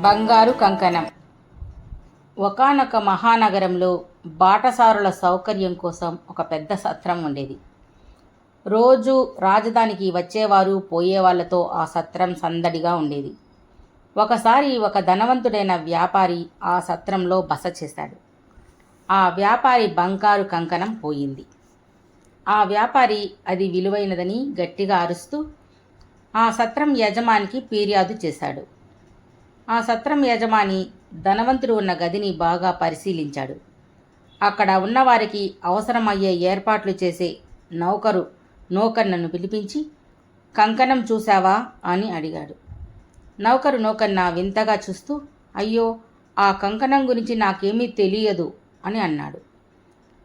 బంగారు కంకణం. ఒకానొక మహానగరంలో బాటసారుల సౌకర్యం కోసం ఒక పెద్ద సత్రం ఉండేది. రోజు రాజధానికి వచ్చేవారు పోయేవాళ్లతో ఆ సత్రం సందడిగా ఉండేది. ఒకసారి ఒక ధనవంతుడైన వ్యాపారి ఆ సత్రంలో బస చేశాడు. ఆ వ్యాపారి బంగారు కంకణం పోయింది. ఆ వ్యాపారి అది విలువైనదని గట్టిగా అరుస్తూ ఆ సత్రం యజమానికి ఫిర్యాదు చేశాడు. ఆ సత్రం యజమాని ధనవంతుడు ఉన్న గదిని బాగా పరిశీలించాడు. అక్కడ ఉన్నవారికి అవసరమయ్యే ఏర్పాట్లు చేసే నౌకర్నను పిలిపించి, కంకణం చూశావా అని అడిగాడు. నౌకర్న వింతగా చూస్తూ, అయ్యో, ఆ కంకణం గురించి నాకేమీ తెలియదు అని అన్నాడు.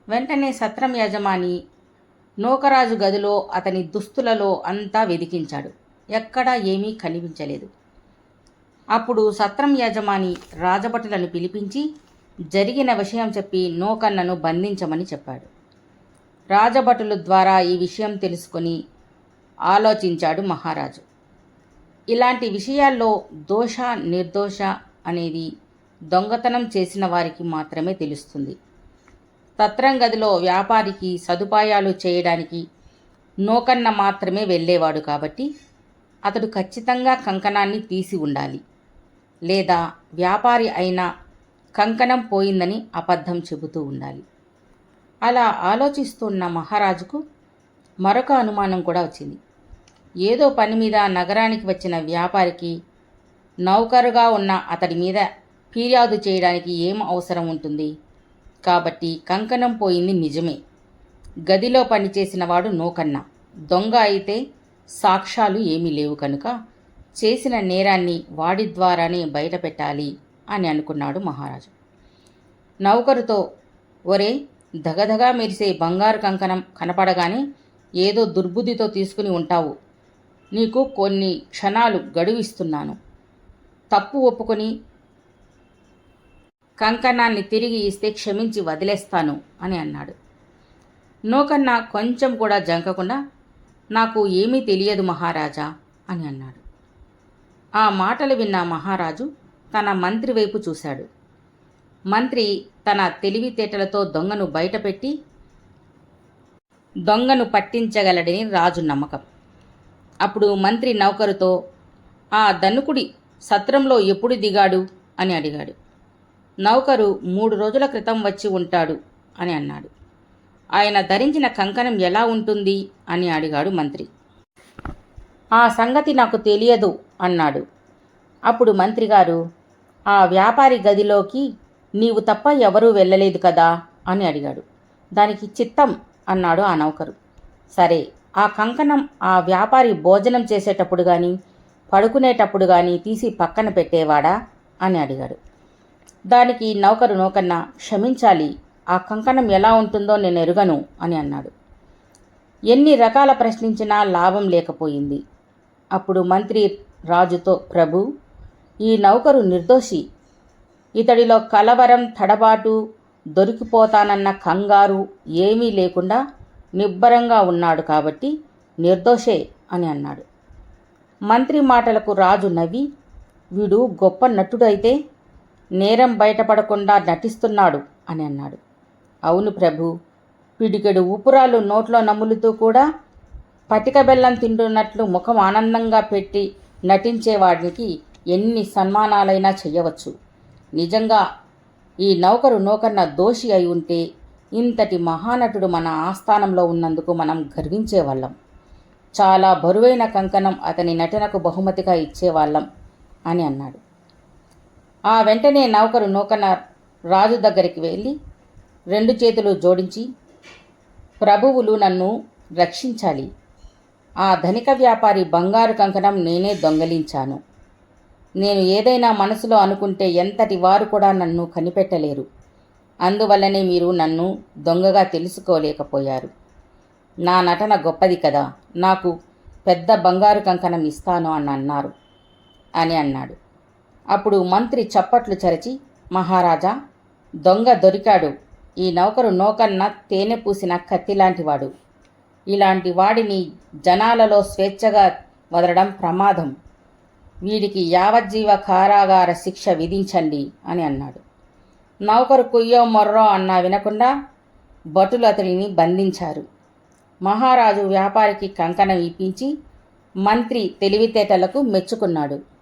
వెంటనే సత్రం యజమాని నౌకరాజు గదిలో, అతని దుస్తులలో అంతా వెదికించాడు. ఎక్కడా ఏమీ కనిపించలేదు. అప్పుడు సత్రం యజమాని రాజభటులను పిలిపించి జరిగిన విషయం చెప్పి నౌకర్నను బంధించమని చెప్పాడు. రాజభటుల ద్వారా ఈ విషయం తెలుసుకొని ఆలోచించాడు మహారాజు. ఇలాంటి విషయాల్లో దోష నిర్దోష అనేది దొంగతనం చేసిన వారికి మాత్రమే తెలుస్తుంది. సత్రం గదిలో వ్యాపారికి సదుపాయాలు చేయడానికి నౌకర్న మాత్రమే వెళ్ళేవాడు కాబట్టి అతడు ఖచ్చితంగా కంకణాన్ని తీసి ఉండాలి, లేదా వ్యాపారి అయినా కంకణం పోయిందని అబద్ధం చెబుతూ ఉండాలి. అలా ఆలోచిస్తున్న మహారాజుకు మరొక అనుమానం కూడా వచ్చింది. ఏదో పని మీద నగరానికి వచ్చిన వ్యాపారికి నౌకరుగా ఉన్న అతడి మీద ఫిర్యాదు చేయడానికి ఏం అవసరం ఉంటుంది? కాబట్టి కంకణం పోయింది నిజమే. గదిలో పనిచేసిన వాడు నౌకర్న, దొంగ అయితే సాక్ష్యాలు ఏమీ లేవు కనుక చేసిన నేరాన్ని వాడి ద్వారానే బయట పెట్టాలి అని అనుకున్నాడు మహారాజు. నౌకరుతో, ఒరే, ధగధగా మెరిసే బంగారు కంకణం కనపడగానే ఏదో దుర్బుద్ధితో తీసుకుని ఉంటావు. నీకు కొన్ని క్షణాలు గడువిస్తున్నాను. తప్పు ఒప్పుకొని కంకణాన్ని తిరిగి ఇస్తే క్షమించి వదిలేస్తాను అని అన్నాడు. నౌకర్న కొంచెం కూడా జంకకుండా, నాకు ఏమీ తెలియదు మహారాజా అని అన్నాడు. ఆ మాటలు విన్న మహారాజు తన మంత్రి వైపు చూశాడు. మంత్రి తన తెలివితేటలతో దొంగను పట్టించగలడని రాజు నమ్మకం. అప్పుడు మంత్రి నౌకరుతో, ఆ ధనుకుడి సత్రంలో ఎప్పుడు దిగాడు అని అడిగాడు. నౌకరు 3 రోజుల క్రితం వచ్చి ఉంటాడు అని అన్నాడు. ఆయన ధరించిన కంకణం ఎలా ఉంటుంది అని అడిగాడు మంత్రి. ఆ సంగతి నాకు తెలియదు అన్నాడు. అప్పుడు మంత్రిగారు, ఆ వ్యాపారి గదిలోకి నీవు తప్ప ఎవరూ వెళ్ళలేదు కదా అని అడిగాడు. దానికి చిత్తం అన్నాడు ఆ నౌకరు. సరే, ఆ కంకణం ఆ వ్యాపారి భోజనం చేసేటప్పుడు కానీ పడుకునేటప్పుడు కానీ తీసి పక్కన పెట్టేవాడా అని అడిగాడు. దానికి నౌకర్న, క్షమించాలి, ఆ కంకణం ఎలా ఉంటుందో నేను ఎరుగను అని అన్నాడు. ఎన్ని రకాల ప్రశ్నించినా లాభం లేకపోయింది. అప్పుడు మంత్రి రాజుతో, ప్రభు, ఈ నౌకరు నిర్దోషి. ఇతడిలో కలవరం, తడబాటు, దొరికిపోతానన్న కంగారు ఏమీ లేకుండా నిబ్బరంగా ఉన్నాడు కాబట్టి నిర్దోషే అని అన్నాడు. మంత్రి మాటలకు రాజు నవ్వి, వీడు గొప్ప నటుడైతే నేరం బయటపడకుండా నటిస్తున్నాడు అని అన్నాడు. అవును ప్రభు, పిడికెడు ఉపురాలు నోట్లో నములుతూ కూడా పటిక బెల్లం తింటున్నట్లు ముఖం ఆనందంగా పెట్టి నటించేవాడికి ఎన్ని సన్మానాలైనా చెయ్యవచ్చు. నిజంగా ఈ నౌకర్న దోషి అయి ఉంటే ఇంతటి మహానటుడు మన ఆస్థానంలో ఉన్నందుకు మనం గర్వించేవాళ్ళం. చాలా బరువైన కంకణం అతని నటనకు బహుమతిగా ఇచ్చేవాళ్ళం అని అన్నాడు. ఆ వెంటనే నౌకర్న రాజు దగ్గరికి వెళ్ళి 2 చేతులు జోడించి, ప్రభువులు నన్ను రక్షించాలి. ఆ ధనిక వ్యాపారి బంగారు కంకణం నేనే దొంగలించాను. నేను ఏదైనా మనసులో అనుకుంటే ఎంతటి వారు కూడా నన్ను కనిపెట్టలేరు. అందువల్లనే మీరు నన్ను దొంగగా తెలుసుకోలేకపోయారు. నా నటన గొప్పది కదా, నాకు పెద్ద బంగారు కంకణం ఇస్తాను అని అన్నాడు. అప్పుడు మంత్రి చప్పట్లు చరిచి, మహారాజా, దొంగ దొరికాడు. ఈ నౌకర్న తేనె పూసిన కత్తిలాంటివాడు. ఇలాంటి వాడిని జనాలలో స్వేచ్ఛగా వదలడం ప్రమాదం. వీడికి యావజ్జీవ కారాగార శిక్ష విధించండి అని అన్నాడు. నౌకరు కుయ్యో మొర్రో అన్నా వినకుండా భటులు అతడిని బంధించారు. మహారాజు వ్యాపారికి కంకణం ఇప్పించి మంత్రి తెలివితేటలకు మెచ్చుకున్నాడు.